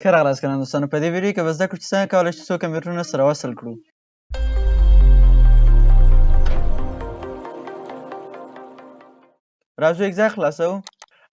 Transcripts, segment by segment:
ښه راغلاست ګرانو دوستانو. په دې ویډیو کې به زده کړو چې څنګه کولی شو څو کمپیوټرونه سره وصل کړو. راځو اګزار خلاصو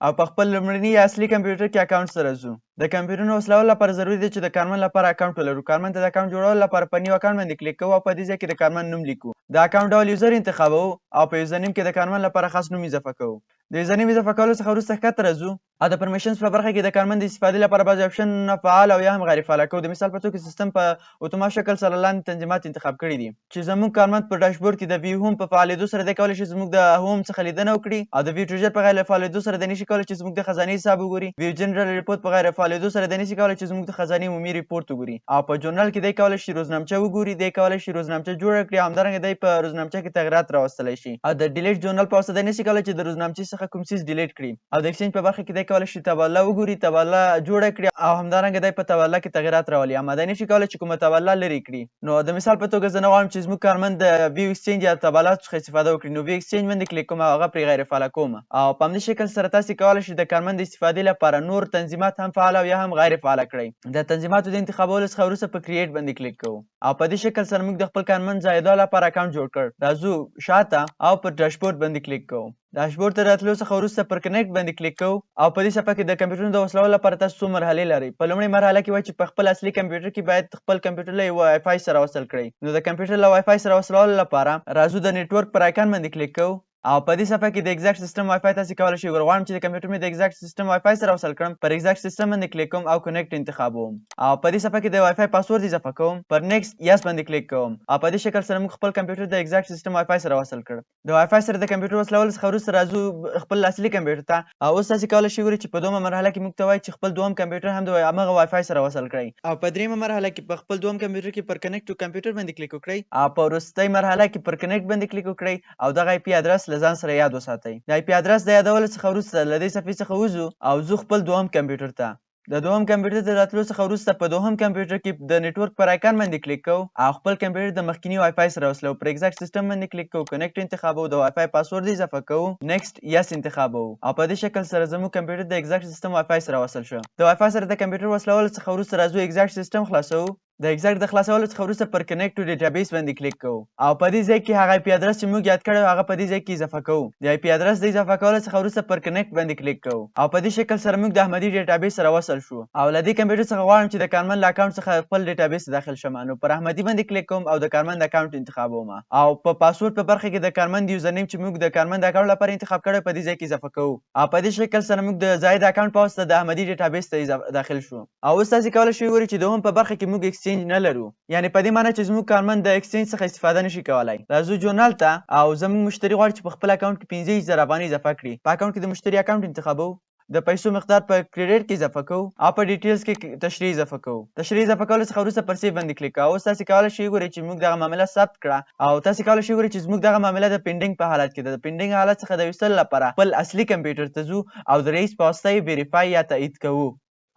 او په خپل لومړني یا اصلي کمپیوټر کې اکاونټ سره ځو. د کمپیوټرونو وصلولو لپاره ضروري دی چې د کارمن لپاره اکاونټ ولرو. کارمن ته د اکاونټ جوړولو لپاره په نیو اکاونټ باندې کلیک کوو او په دې ځای کې د کارمن نوم لیکو. د اکاونټ ډول یوزر انتخابوو او په یوزرنیم کې د کارمن لپاره خاص نوم اضافه کوو. د یوزرنیم اضافه کولو څخه وروسته ښکته راځو او د پرمیشنز په برخه کې د کارمن د استفادې لپاره بعضې اپشنونه فعال او یا هم غیر فعاله کوو. د مثال په توګه سیستم په اتومات شکل سره لاندې تنظیمات انتخاب کړي دي چې زموږ کارمن په ډاشبورډ کې د ویو هوم په فعالېدو سره دی کولی شي زموږ د هوم څخه لیدنه وکړي او د ویو ټریجر په غیر فعالېدو سره دی نشي کولی چې زموږ د خزانې حساب وګوري. ویو جنرال ریپورټ په غیر فعالېدو سره دی نشي کولی چې زموږ د خزانې عمومي ریپورټ وګوري او په جورنال کې دی کولی شي روزنامچه وګوري. دی کولی شي روزنامچه جوړه کړي او همدارنګه دی په روزنامچه کې تغیرات راوستلی شي او د ډیلیټ جورنال په واسطه دی نشي کولی چې د روزنامچې څخه کوم څیز ډیلیټ کړي او د ایکسچینج په برخه کې دی کولی شي تبادله وګوري، تبادله جوړه کړي او همدارنګه دی په تبادله کې تغیرات راولي اما دی نشي کولی چې کومه تبادله لرې کړي. نو د مثال په توګه زه نه غواړم چې زموږ کارمن د ویو ایکسچینج یا تبادله څخه استفاده وکړي نو ویو ایکسچینج باندې کلیک کوم او هغه پرې غیر فعاله کوم او په همدې شکل سره تاسې کولی شئ د کارمن د استفادې لپاره نور تنظیمات هم فعال او یا هم غیر فعاله کړئ. د تنظیماتو د انتخابولو څخه وروسته په کریټ باندې کلیک کوو او په دې شکل سره موږ د خپل کارمن ځایېدو لپاره اکاونټ جوړ کړ. راځو شاته او پر ډاشبورډ باندې کلیک کوو. ډاشبورډ ته راتلو څخه وروسته پر کنیکټ باندې کلیک کوو او په دې صفحه کې د کمپیوټرونو د وصلولو لپاره تاسو څو مرحلې لرئ. په لومړۍ مرحله کې وایي چې په خپل اصلي کمپیوټر کې باید خپل کمپیوټر له وای فای سره وصل کړئ. نو د کمپیوټر له وای فای سره وصلولو لپاره راځو د نیټورک پر آیکن باندې کلیک کوو او په دې صفحه کې د ایگزیکټ سیستم وای فای تاسې کولی شئ غواړم چې د کمپیوټر مې د ایگزیکټ سیستم وای فای سره وصل کړم. پر ایگزیکټ سیستم باندې کلیک کوم او کنیکټ انتخابوم او په دې صفحه کې د وای فای پاسورډ اضافه کوم. پر نیکسټ یس باندې کلیک کوم او په دې شکل سره موږ خپل کمپیوټر د ایگزیکټ سیستم وای فای سره وصل کړ. د وای فای سره د کمپیوټر وصلولو څخه وروسته راځو خپل اصلي کمپیوټر ته او اوس تاسې کولی شئ وګورئ چې په دویمه مرحله کې موږ ته وایي چې خپل دویم کمپیوټر هم د همغه وای فای سره وصل کړئ او په دریمه مرحله کې په خپل دویم کمپیوټر کې پر کنیکټ ټو کمپیوټر باندې کلیک وکړئ او په وروستۍ مرحله کې پر کنیکټ باندې کلیک وکړئ او دغه آی پي ادرس له ځان سره یاد وساتئ. د آی پي ادرس د یادولو څخه وروسته له دې صفحې څخه وځو او ځو خپل دویم کمپیوټر ته. د دویم کمپیوټر ته راتلو څخه وروسته په دوهم کمپیوټر کې د نیټورک پر آیکن باندې کلیک کوو او خپل کمپیوټر د مخکیني وای فای سره وصلوو. پر ایگزیکټ سیستم باندې کلیک کوو، کنیکټ انتخابوو، د وای فای پاسورډ اضافه کوو، نیکسټ یس انتخابوو او په دې شکل سره زموږ کمپیوټر د ایگزیکټ سیستم وای فای سره وصل شو. د وای فای سره د کمپیوټر وصلولو څخه وروسته راځو ایگزیکټ سیستم خلاصوو. د ایگزیکټ د خلاصولو څخه وروسته پر کنیکټ ټو ډیټابیس باندې کلیک کوو او په دې ځای کې هغه آی پي ادرس چې موږ یاد کړی هغه په دې ځای کې اضافه کوو. د آی پي ادرس د اضافه کولو څخه وروسته پر کنیکټ باندې کلیک کوو او په دې شکل سره موږ د احمدي ډیټابیس سره وصل شو او له دې کمپیوټر څخه غواړم چې د کارمن له اکاونټ څخه خپل ډیټابیس داخل شم. نو پر احمدي باندې کلیک کوم او د کارمن د اکاونټ انتخابوم او په پاسورډ په برخه کې د کارمن د یوزرنیم چې موږ د کارمن د اکاونټ لپاره انتخاب کړی په دې ځای کې اضافه کوو او په دې شکل سره موږ د زاید اکاونټ په واسطه د احمدي ډیټابیس ته داخل شو. او اوس تاسې کولی شئ وګورئ چې د هوم په برخه کې موږ ایکسچینج نه لرو، یعنې په دې معنی چې زموږ کارمن د ایکسچینج څخه استفاده نشي کولی. راځو جورنال ته او زموږ مشتري غواړي چې په خپل اکاونټ کې 15,000 افغانۍ اضافه کړي. په اکاونټ کې د مشتري اکاونټ انتخابوو، د پیسو مقدار په کریډیټ کې اضافه کوو او په ډیټیلز کې تشریح اضافه کوو. تشریح اضافه کولو څخه وروسته پر سیو باندې کلیک کوو. اوس تاسې کولی شئ وګورئ چې موږ دغه معامله ثبت کړه او تاسې کولی شئ وګورئ چې زموږ دغه معامله د پینډینګ په حالت کې ده. د پینډینګ حالت څخه د ویستلو لپاره خپل اصلي کمپیوټر ته ځو او د رئیس په واسطه یې ویریفای یا تایید کوو.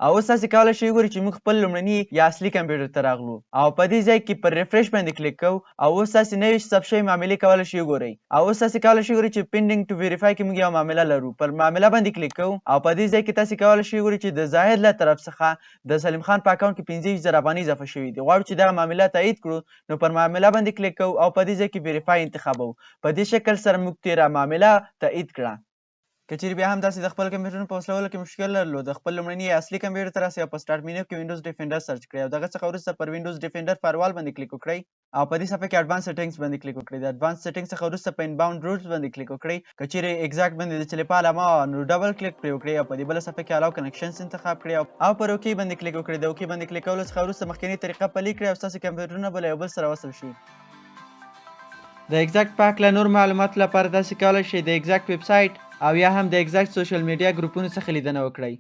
او اوس تاسې کولی شئ وګورئ چې موږ خپل لومړني یا اصلي کمپیوټر ته راغلو او په دې ځای کې پر ریفریش باندې کلیک کوو او اوس تاسې نوې ثبت شوې معاملې کولی شئ وګورئ او اوس تاسې کولی شئ وګورئ چې پینډینګ ټو ویریفای کې موږ یوه معامله لرو. پر معامله باندې کلیک کوو او په دې ځای کې تاسې کولی شئ وګورئ چې د زاهد له طرف څخه د سلیم خان په اکاونټ کې 15,000 افغانۍ اضافه شوي دي. غواړو چې دغه معامله تایید کړو نو پر معامله باندې کلیک کوو او په دې ځای کې ویریفای انتخابوو. په دې شکل سره موږ تېره معامله تایید کړه. که چیرې بیا هم تاسې د خپل کمپیوټرونو په وصلولو کې مشکل لرلو، د خپل لومړني یا اصلي کمپیوټر ته راسئ او په سټارټ مینیو کې وینډوز ډیفینډر سرچ کړئ او دغه څخه وروسته پر وینډوز ډیفینډر فایروال باندې کلیک وکړئ او په دې صفحه کې اډوانس سیټینګز باندې کلیک وکړئ. د اډوانس سیټینګز څخه وروسته په انباوند رولز باندې کلیک وکړئ. که چیرې ایگزیکټ باندې د چلې په علامه نو ډبل کلیک پرې وکړئ او په دې بله صفحه کې الاو کنیکشنز انتخاب کړئ او پر اوکې باندې کلیک وکړئ. د اوکې باندې کلیک کولو څخه وروسته مخکینۍ طریقه پلي کړئ او ستاسې کمپیوټرونه به له یو بل سره وصل شي. د ایگزیکټ په هکله نور معلوماتو لپاره تاسې کولی شئ د ایگزیکټ ویب سایټ او یا هم د ایگزیکټ سوشل میډیا ګروپونو څخه لیدنه وکړئ.